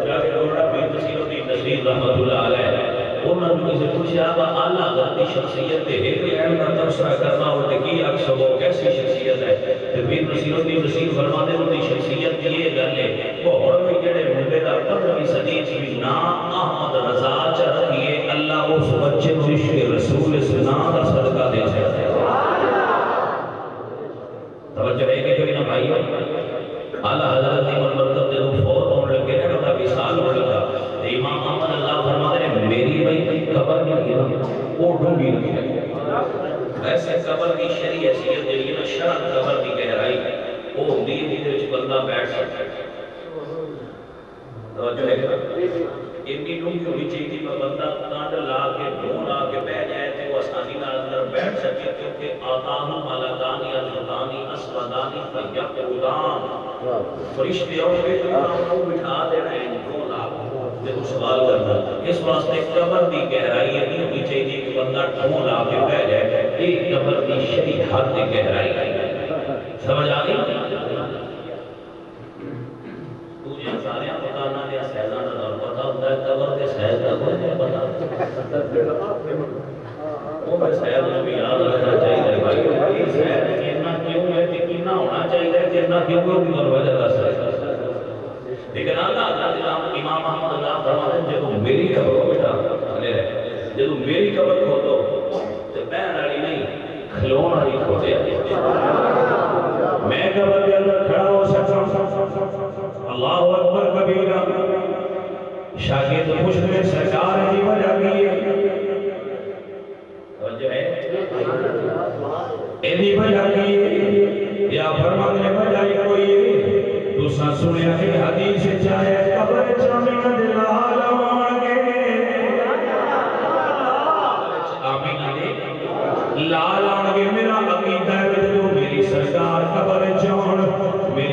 S2: جاکے لوڑا پیر تصیر الدین نصیر رحمت اللہ علیہ انہوں نے سے پوچھا با اللہ حضرت کی شخصیت ہے ایک علم کا تبصرہ کرنا ہوتا کی اکس وہ کیسی شخصیت ہے پھر پیر نصیر الدین نصیر فرمانے ہوتی شخصیت یہ گلے وہ اور میں کہڑے مندے دا 15ویں صدی بھی نام احمد رضا چا رکھیے اللہ اس بچے کو عشق رسول سنا دا صدقہ دے چاہتے ہیں توجہ ہے کہ کوئی نہ بھائی اعلیٰ حضرت امام مرتب جب فوت ہونے لگے نا کہ وصال ہونے لگا امام احمد اللہ فرماتے ہیں میری بھائی قبر نہیں ہے وہ ڈھونگی نہیں ہے ویسے قبر کی شریع حیثیت جو یہ نا شرط قبر کی گہرائی وہ ہوتی ہے جس وچ بندہ بیٹھ سکتا ہے توجہ ہے اتنی ڈھونگی ہونی چاہیے کہ بندہ کانڈ لا کے ڈھون لا کے بیٹھ جائے تو وہ آسانی نہ اندر بیٹھ سکے کیونکہ آتاہم ملکانی ازودانی اسودانی فیقودان فرشتے اور کو بٹھا دینا ہے ڈھون لا کے جو سوال کرنا اس واسطے قبر دی گہرائی نہیں ہونی چاہیے کہ بندہ ڈھون لا کے بیٹھ جائے ایک قبر دی شریع حد دی گہرائی سمجھ آ گئی تجھے سارے پتانا دیا سیزان اور پتا ہوتا ہے قبر کے سیز کا کوئی نہیں پتا وہ میں سیز میں بھی یاد رکھنا چاہیے بھائی یہ سیز کتنا کیوں ہے کہ کتنا ہونا چاہیے کتنا کیوں ہے کہ دروازہ کا سیز لیکن اللہ امام احمد اللہ فرماتے ہیں جب میری قبر کو بیٹا جب میری قبر کھو دو تو بہن والی نہیں کھلون والی کھوتے میں قبر کے اندر کھڑا ہو سکتا اللہ اکبر کبیرہ شاگرد خوشبے سرکار کی وجہ کی توجہ ہے ایدی وجہ کی یا فرمانے وجہ کوئی تو سن سنیا کہ حدیث چاہے قبر چامین دلال آنگے آمین لال آنگے میرا عقیدہ ہے جو میری سرکار قبر چون میری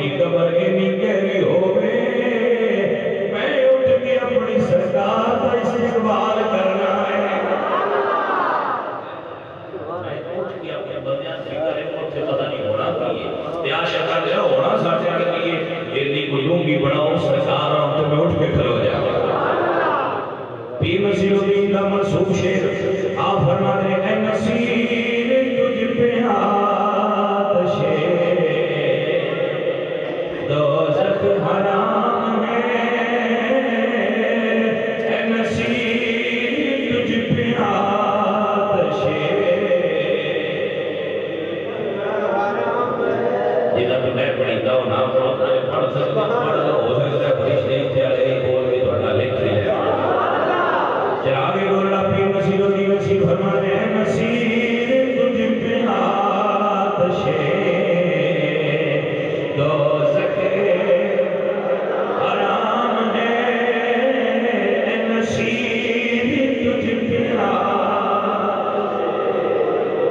S1: دوزخ حرام ہے اے نصیب تجھ پہ آتش جنہ تو میں پڑھیتا ہوں نام پڑھ سکتا پڑھ لو ہو سکتا ہے فرشتے اتنے آلے بول کے تھوڑا لکھ لیا چراغے گولا پیر نصیر و دی نصیر فرمانے ہیں نصیر تجھ پہ آتش دوزخ حرام ہے اے نصیر تجھ پہ آتش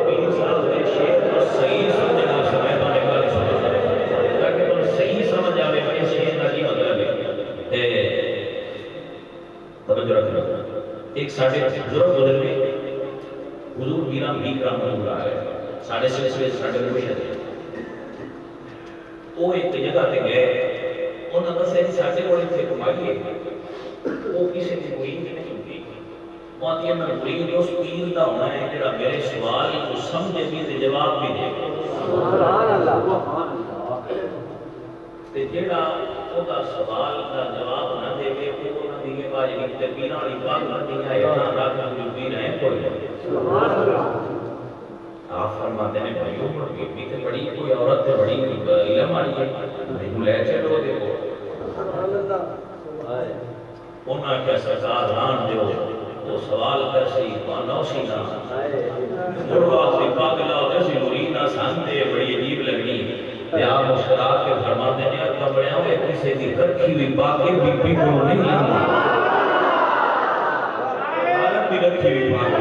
S1: پیر صاحب نے شیخ کو صحیح سمجھنا سمجھ پانے والی سمجھ تاکہ تم صحیح سمجھ آوے کہ شیخ کا کی مطلب ہے توجہ رکھنا ایک ساڑھے بزرگ گزر میں حضور میرا میر رحمت اللہ ہے ساڑھے سلسلے ساڑھے مرشد ہے وہ ایک جگہ تے گئے انہوں نے سے ساڑھے کوڑے سے کمائی ہے وہ کسی نے کوئی نہیں ہوتی وہاں دیا میں مرید اس پیر دا ہونا ہے جڑا میرے سوال کو سمجھے بھی تے جواب بھی دے سبحان اللہ تے جڑا او دا سوال دا جواب نہ دے کے وہ نہ دیے باج نہیں تے پینا والی بات نہ دیا ہے اتنا رات جو پیر ہے کوئی سبحان اللہ آپ فرماتے ہیں بھائیوں پر بھی تے بڑی کوئی عورت تے بڑی علم والی ہے نہیں لے چلو دیکھو سبحان اللہ انہاں کیا سرکار ران جو وہ سوال کر سی پانو سی نہ مروا سی پاگلا ہوتے سی مرینہ سانتے بڑی عجیب لگنی تے آپ مسکرات کے فرماتے ہیں اتنا بڑے ہوئے کسی دی رکھی ہوئی باقی بی بی کو نہیں لگنی حالت بھی رکھی ہوئی باقی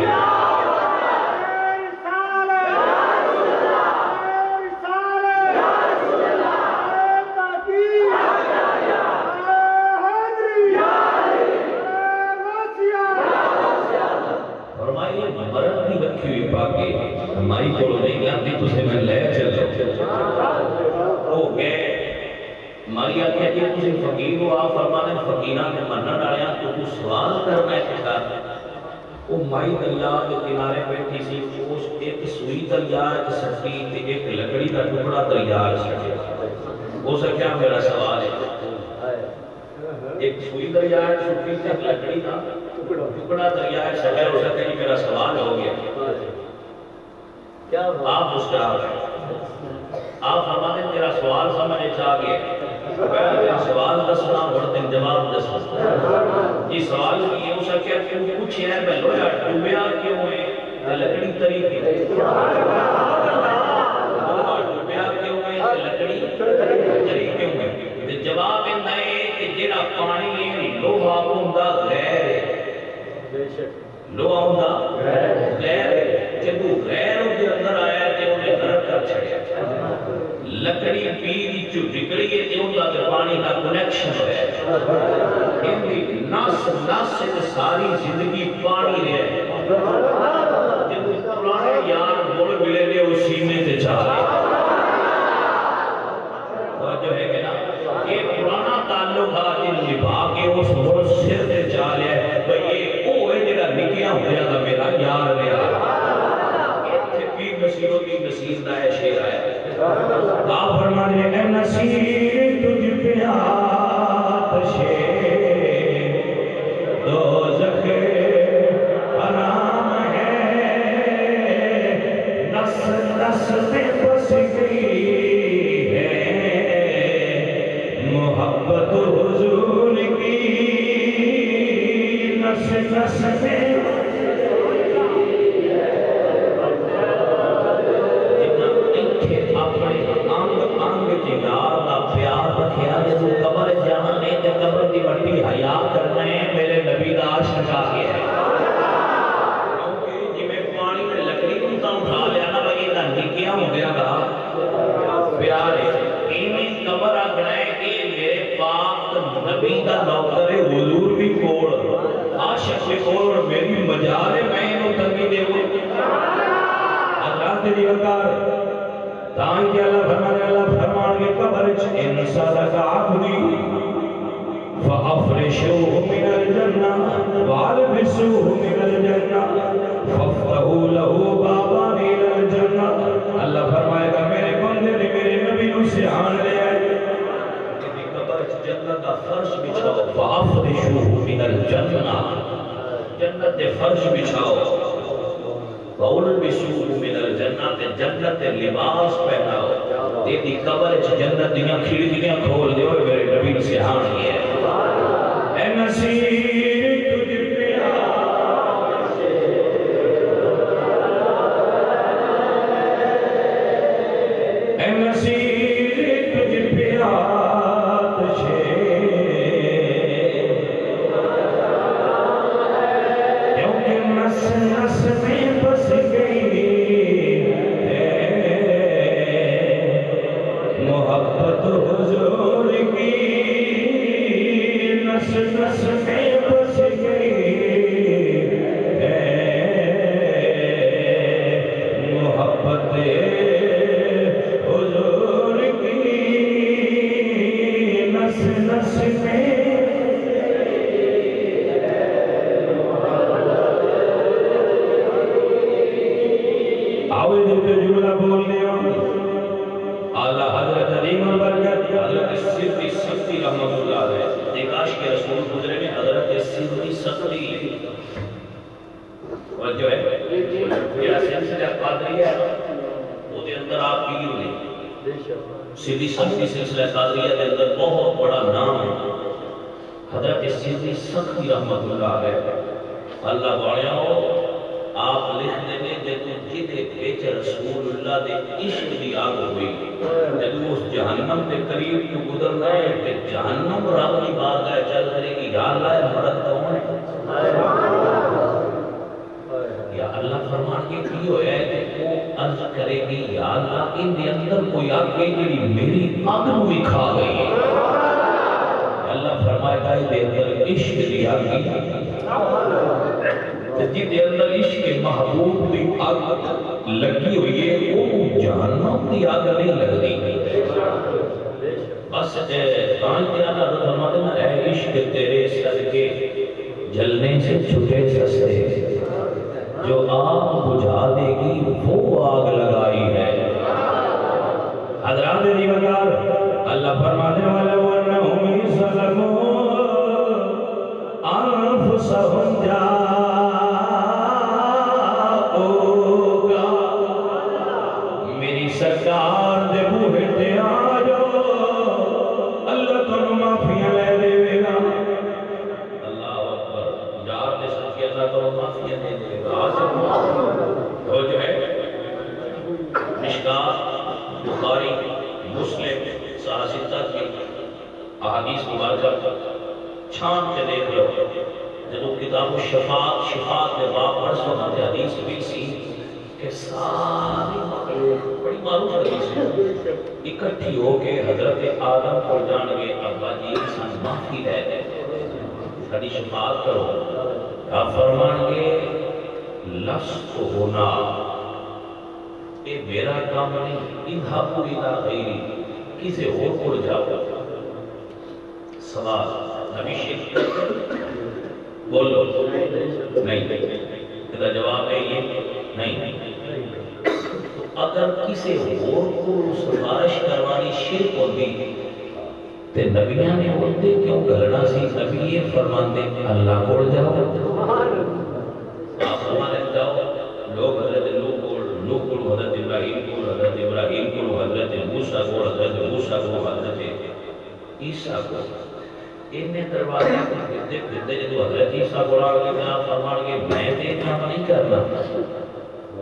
S1: ہماری کو نہیں جانتی تو سے میں لے چلو ہو گئے ہماری آگیا کہ تُسی فقیر ہو آپ فرمانے فقیرہ میں منہ ڈالیا تو تو سوال کرنا ہے کتا وہ مائی دلیا کے کنارے بیٹھی سی اس ایک سوئی دلیا ایک سٹی ایک لکڑی کا ٹکڑا دلیا سٹی ہو سکیا میرا سوال ہے ایک سوئی دلیا ہے سٹی ایک لکڑی کا ٹکڑا دلیا ہے سٹی ہو سکتا ہے میرا سوال ہو گیا آپ مسکرا رہے ہیں آپ فرماتے ہیں تیرا سوال سمجھے چاہ گئے پہلے سوال دسنا بڑھتے جواب دسنا یہ سوال یہ ہو سکیا کیوں کچھ ہے میں لویا ڈوبیا کیوں ہے لکڑی تری کی ڈوبیا کیوں ہے لکڑی تری کیوں ہے جواب ہے کہ جڑا پانی ہے لوہا ہوندا غیر ہے لوہا ہوندا غیر ہے جدو غیر دے اندر آیا تے انہیں گرم کر چھڑیا لکڑی پیری جو ڈگڑی ہے تے ان کا پانی کا کنیکشن ہے ہندی ناس سے ساری زندگی پانی ہے جدو پرانے یار بول ملے لے اس سینے تے چاہے جو ہے کہ نا یہ پرانا تعلق آجن نبھا کے اس بول سر تے چاہے تو یہ اوہ جڑا نکیا ہو جاتا میرا یار میرا نصیر و دی نصیر دائے شیر آیا آپ فرمانے اے نصیر تجھ پہ آتش دوزخ حرام ہے نس نس میں بس گئی ہے محبت حضور کی نس نس میں میرے نبی دا عاشق آ گیا ہے کیونکہ جی میں پانی میں لکڑی کو تا اٹھا لیا نا بھائی یہ نکیا ہو گیا گا پیارے انہیں قبر آگنا ہے کہ میرے پاک نبی دا نوکر حضور بھی کوڑ عاشق بھی کوڑ اور میری مجال ہے میں انہوں تنگی دے ہوئے اللہ تیری وقار تاں کہ اللہ فرمان کے قبر ان صدق عبدی فَأَفْرِشُوهُ مِنَ الْجَنَّةِ وَعَلْبِسُوهُ مِنَ الْجَنَّةِ فَافْتَحُوا لَهُ بَابًا إِلَى الْجَنَّةِ اللہ فرمائے گا میرے بندے نے میرے نبی سے آن لے آئے کہ قبر کا فرش بچھاؤ فَأَفْرِشُوهُ مِنَ الْجَنَّةِ جنت فرش بچھاؤ وَأُلْبِسُوهُ مِنَ الْجَنَّةِ جنت لباس پہناؤ تیری قبر جنت دیاں کھڑکیاں کھول دیو میرے نبی سے ہاں یہ ہے اے نصیر تجھ پہ اے نصیر تجھ پہ نس میں بس گئی محبت حضور کی نس نس میں بس گئی محبت حضور کی نس نس میں جملہ بولنے اعلیٰ حضرت عظیم البرکت حضرت سیدی سختی رحمت اللہ علیہ ایک عاشق رسول گزرے میں حضرت سیدی سختی جو ہے میرا سلسلہ قادریہ ہے وہ دے اندر آپ کی ہوئی سیدی سختی سلسلہ قادریہ دے اندر بہت بڑا نام ہے حضرت سیدی سختی رحمت اللہ علیہ اللہ باڑیاں ہو آپ لکھ دینے جدو جدے بیچ رسول اللہ دے عشق دی آگ ہوئی جدو اس جہنم دے قریب تو گزرنا ہے کہ جہنم رب کی بارگاہ چل کرے گی یا اللہ مرد کون ہے یا اللہ فرمان کے کی ہویا ہے کہ وہ عرض کرے گی یا اللہ ان دے اندر کوئی آگ گئی جی میری آگ بھی کھا گئی ہے اللہ فرمائے گا دے اندر عشق دی آگ جی دے اندر عشق محبوب دی آگ لگی ہوئی ہے وہ جہنم دی آگ نہیں لگ دی بس کان کیا حضرت فرماتے ہیں اے عشق تیرے صدقے جلنے سے چھٹے سستے جو آگ بجھا دے گی وہ آگ لگائی ہے حضرات دی وقار اللہ فرماتے ہیں وَلَوَنَّهُمْ يَظْلِمُونَ أَنفُسَهُمْ سرکار دے بوہے تے آ جاؤ اللہ تنو معافیاں لے دے گا اللہ اکبر یار دے سکے اللہ تنو معافیاں لے دے گا وہ جو ہے مشکات بخاری مسلم سہاستا کی احادیث مبارکہ چھان کے دیکھ لو جدو کتاب شفاعت دے باب پر سنت حدیث بھی سی کہ ساری مخلوق بڑی معروف حدیث ہے اکٹھی ہو کے حضرت آدم کو جان گے ابا جی انسان معافی لے دے ساری شفاعت کرو آپ فرمان گے لست ہونا اے میرا کام نہیں اذهبوا الى غیری کسی اور کو جاؤ سوال نبی شیخ بولو نہیں اذا جواب ہے یہ نہیں اگر کسی اور کو سفارش کروانی شرک ہوتی تے نبیاں نے ہوتے کیوں گلنا سی نبی یہ فرماندے اللہ کو جاؤ آپ ہمارے جاؤ لوگ حضرت لوگ کو حضرت ابراہیم کو حضرت موسیٰ کو حضرت عیسیٰ کو انہیں دروازے پھرتے جدو حضرت عیسیٰ کو آگے میں آپ فرمان گے میں دے کام نہیں کرنا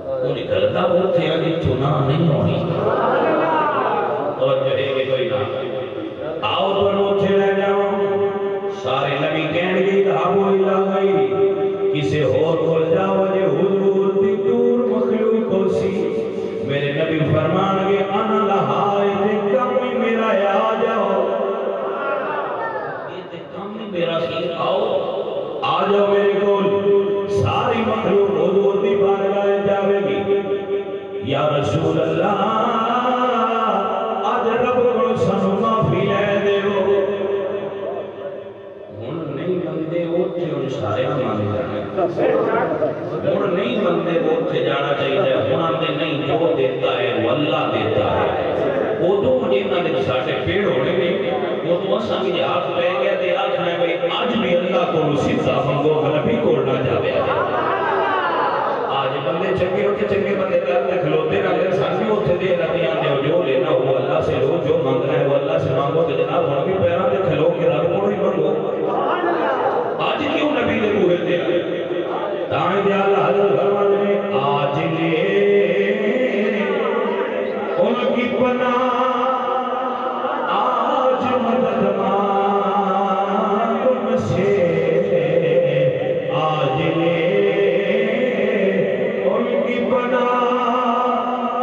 S1: انہیں کرتا وہ تھے کہ چنا نہیں ہونی اور جو ہے کہ کوئی نہ آؤ تو روچے لے جاؤ سارے نبی کہنے گی دھابو اللہ گئی کسے اور کھل جاؤ جے حضور دی دور مخلوق ہو سی میرے نبی فرمان گے انا لہائے دے کمی میرا آ جاؤ یہ دے کمی میرا سی آؤ آ جاؤ میرے کول ساری مخلوق حضور دی بارگاہ جاوے گی یا رسول اللہ آج رب کو سنو معافی لے دے ہو ہون نہیں بندے اوٹھے ان سارے مان جانے ہون نہیں بندے اوٹھے جانا چاہیے ہون آتے نہیں جو دیتا ہے وہ اللہ دیتا ہے وہ تو مجھے نہ دے ساٹھے پیڑ ہونے نہیں وہ تو
S2: مسا بھی ہاتھ لے گیا تے آکھنا ہے بھئی آج بھی اللہ کو سیدھا منگو نبی کو نہ جاوے آج بندے چنگے ہوتے چنگے بندے کرتے کھلوتے رہتے سن بھی ہوتے دے رہتیاں دے جو لینا ہو اللہ سے لو جو مانگنا ہے وہ اللہ سے مانگو تو جناب ہم بھی پیروں دے کھلو کے رب کو ہی مانگو آج کیوں نبی دے بوئے دے تائیں دے اللہ حضرت فرماتے ہیں آج لے ان کی پناہ آج مدد مانگ سے آج لے ان کی پناہ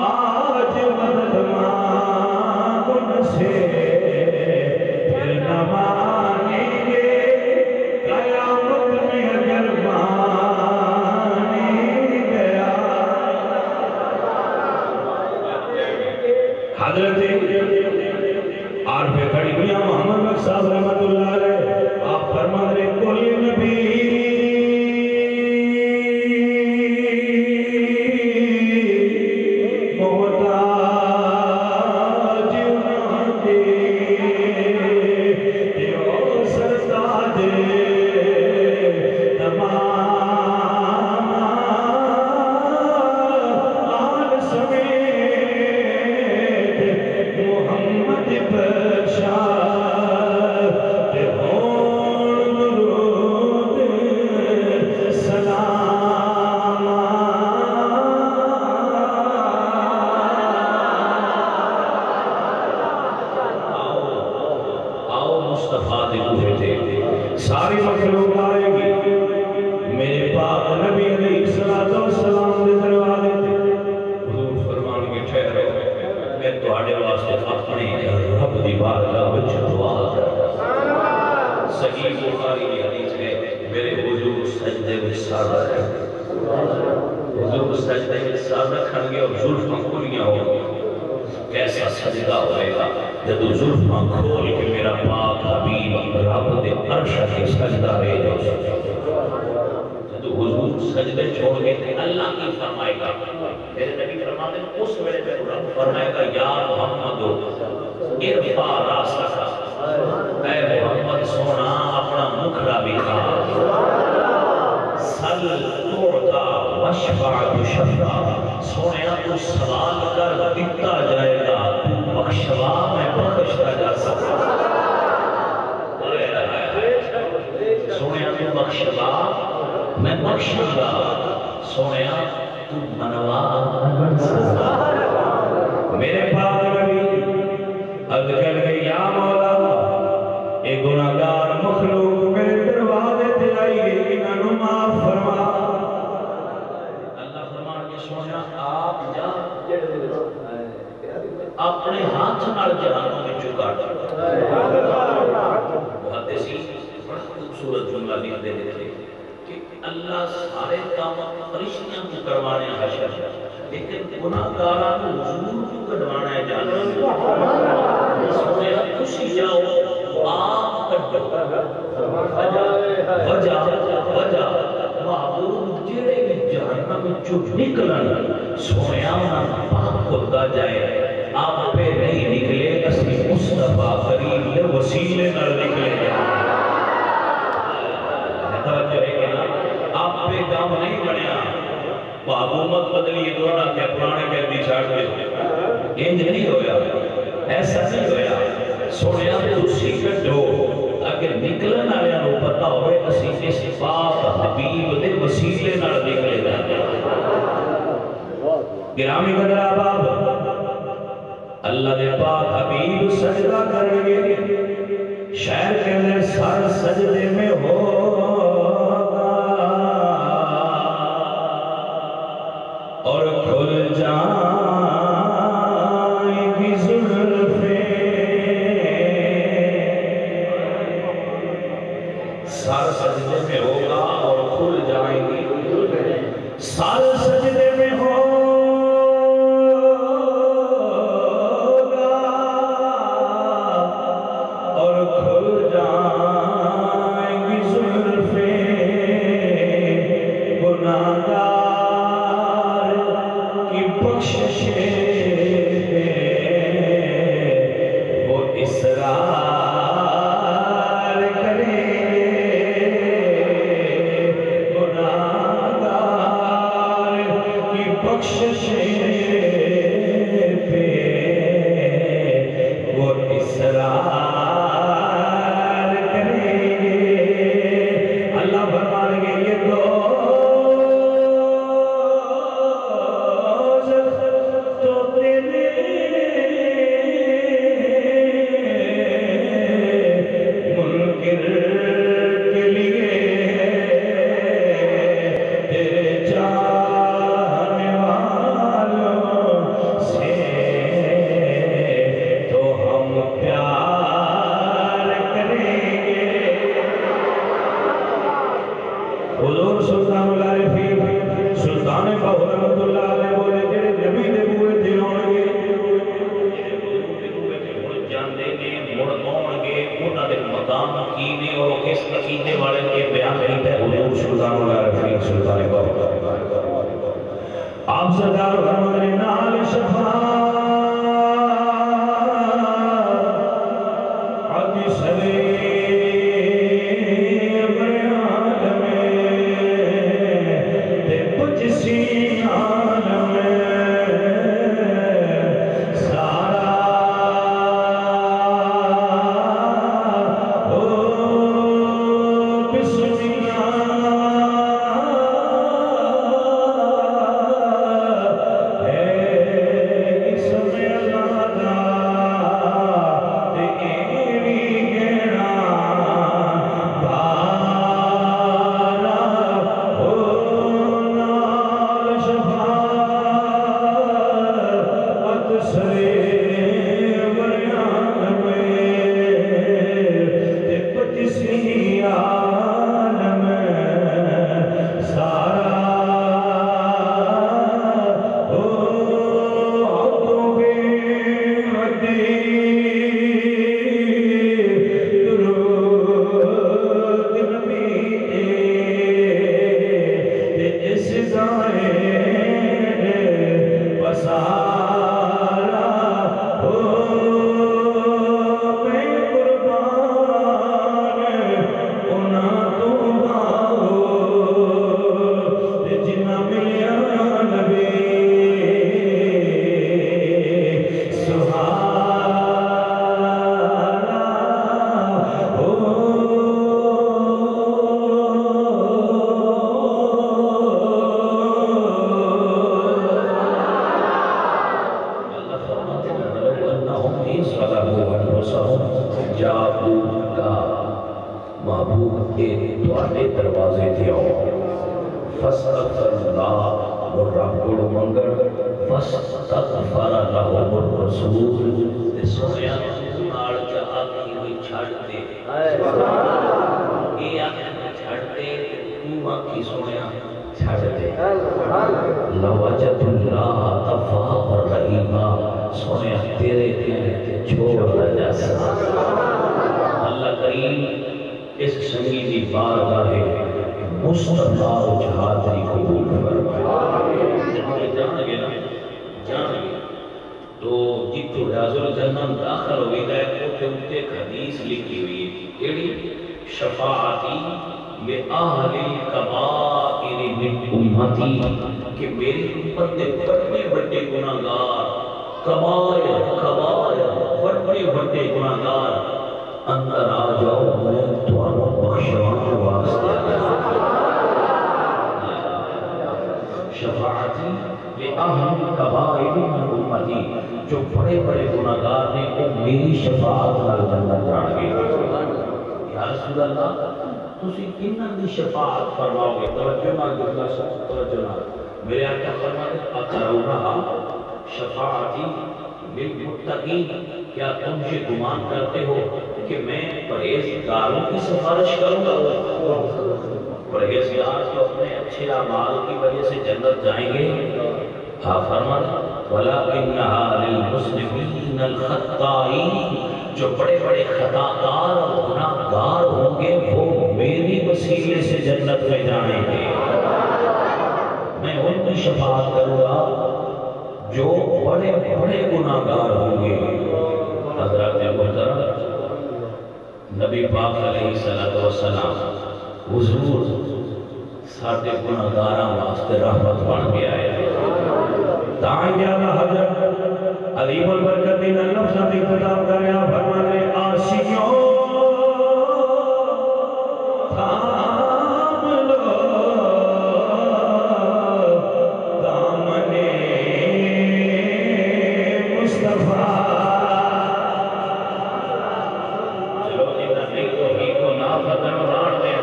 S2: آج مدد مانگ سے پھر نہ مانیں گے قیامت میں اگر مانی گیا حضرت عارف کھڑی میاں محمد بخش صاحب رحمت اللہ علیہ آپ فرما رہے کل نبی ساری مخلوق آئے گی میرے پاک نبی علیہ السلام دے دروازے تے حضور فرمان کے ٹھہرو میں تواڈے واسطے اپنے رب دی بارگاہ وچ دعا کردا صحیح بخاری کی حدیث ہے میرے حضور سجدے وچ سر رکھے حضور سجدے وچ سر رکھن گے اور زلفاں کھلیاں ہوں گی کیسا سجدہ ہوئے گا جب زلفاں کھول کے میرا پاک حبیب رب دے عرش کے سجدہ رہے جو جب حضور سجدے چھوڑ گئے تھے اللہ کی فرمائے گا میرے نبی فرماتے ہیں اس ویلے پہ رب فرمائے گا یا محمد ارفع راسک اے محمد سونا اپنا مکھڑا بکھا سل توڑتا وشفع تشفع سونے تو سوال کر دیتا جائے گا تو بخشوا میں بخشتا جا سکتا سونے تو بخشوا میں بخشوں گا سونے تو منوا بن سکتا میرے پاک نبی عرض کر کے یا مولا اے گناہگار مخلوق میرے دروازے تے آئی گئی انہوں معاف فرما اللہ فرمان کے سونا آپ جا اپنے ہاتھ نال جہانوں میں چکا محدثی بڑا خوبصورت جملہ لکھ دے تھے کہ اللہ سارے کام فرشتیاں کو کروانے حشر لیکن گناہگاراں کو حضور کو کڈوانا ہے جاننا سویا خوشی جاؤ آپ کڈو وجہ معبود جڑے بھی جہنم میں چپ نکلن سویا پاک ہوتا جائے آپ پہ نہیں نکلے اسی مصطفیٰ قریب وسیلے نہ نکلے توجہ ہے کہ آپ پہ کام نہیں بنیا حکومت بدلی دوڑا کے پرانے قیدی چھاڑ دے انج نہیں ہویا ایسا نہیں ہویا سوڑیا تسی کڈو اگر نکلن والے نو پتہ ہوئے اسی اس پاک حبیب دے وسیلے نال نکلے جاندے گرامی قدر احباب اللہ دے پاک حبیب سجدہ کریں گے شہر کے اندر سر سجدے میں ہوگا اور کھل جائیں گی زلفیں سر سجدے میں ہوگا اور کھل جائیں گی سر سجدے میں ہوگا وہ اسرار مقام کی نے اور کس عقیدے والے کے بیان نہیں ہے حضور سلطان اللہ رفیق سلطان بابا آپ سرکار فرماتے ہیں نال شفاعت سرے جو بڑے بڑے گناہگار نے وہ میری شفاعت نال جنت جان گے یا رسول اللہ تسی کنہاں دی شفاعت فرماؤ گے توجہ نال جملہ سب توجہ نال میرے آقا فرماتے اترونہا شفاعتی للمتقین کیا تم یہ گمان کرتے ہو کہ میں پرہیزگاروں کی سفارش کروں گا پرہیزگار تو اپنے اچھے اعمال کی وجہ سے جنت جائیں گے آپ فرماتے وَلَكِنَّهَا لِلْمُسْلِمِينَ الْخَطَّائِينَ جو بڑے بڑے خطاکار اور گناہگار ہوں گے وہ میری وسیلے سے جنت میں جائیں گے میں ان کی شفاعت کروں گا جو بڑے بڑے گناہگار ہوں گے حضرات محترم نبی پاک علیہ السلام حضور ساڑھے گناہگاراں واسطے رحمت بن کے آئے داعی اعلیٰ حضرت عظیم البرکتین النفس کی خطاب کر رہا فرمانے آشیوں تھام لو دامن مصطفیٰ چلو جنہ نہیں تو ہی کو نافتن راڑ دے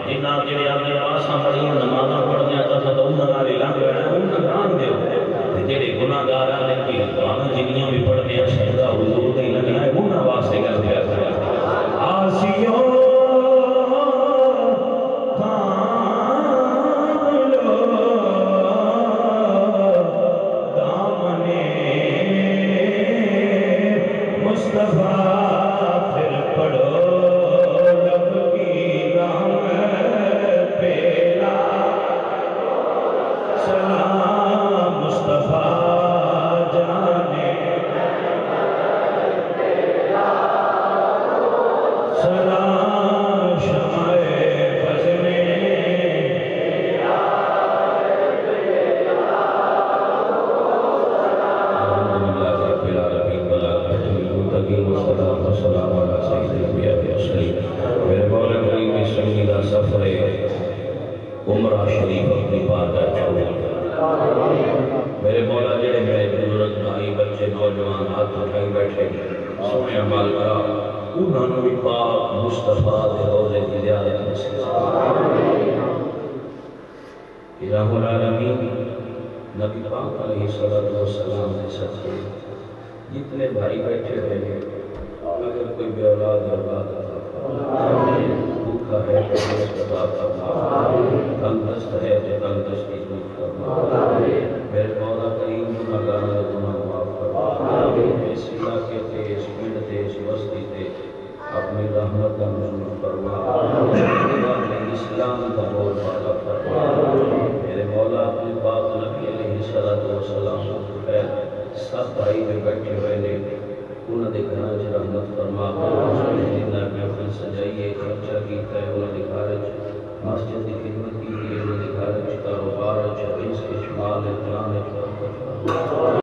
S2: جنہ جنہ آنے آساں پڑھیں نمازاں پڑھنے آتا تھا تو انہوں نے لانگ رہنا انہوں نے ران دے جڑے گناہگار آنے کی دعاں جنیاں بھی پڑھنے اشہدہ حضور نہیں لگنا ہے انہوں واسطے کر دیا آسیوں تھام لو دامن مصطفیٰ پھر پڑھو
S1: پاک مصطفیٰ دے روضے کی زیارت نصیب الہ العالمین نبی پاک علیہ السلام نے سچے جتنے بھائی بیٹھے ہوئے ہیں اگر کوئی بے اولاد عطا فرما، بھوکا ہے تو رزق عطا فرما، تندرست ہے تو تندرستی دور فرما، میرے مولا کریم گناہگاروں کا گناہ معاف فرما، اس علاقے تے اس پنڈ تے اس بستی تے اپنی رحمت کا نزول فرما، اسلام کا بول بالا فرما، میرے مولا اپنے پاک نبی علیہ السلام سب بھائی میں بیٹھے ہوئے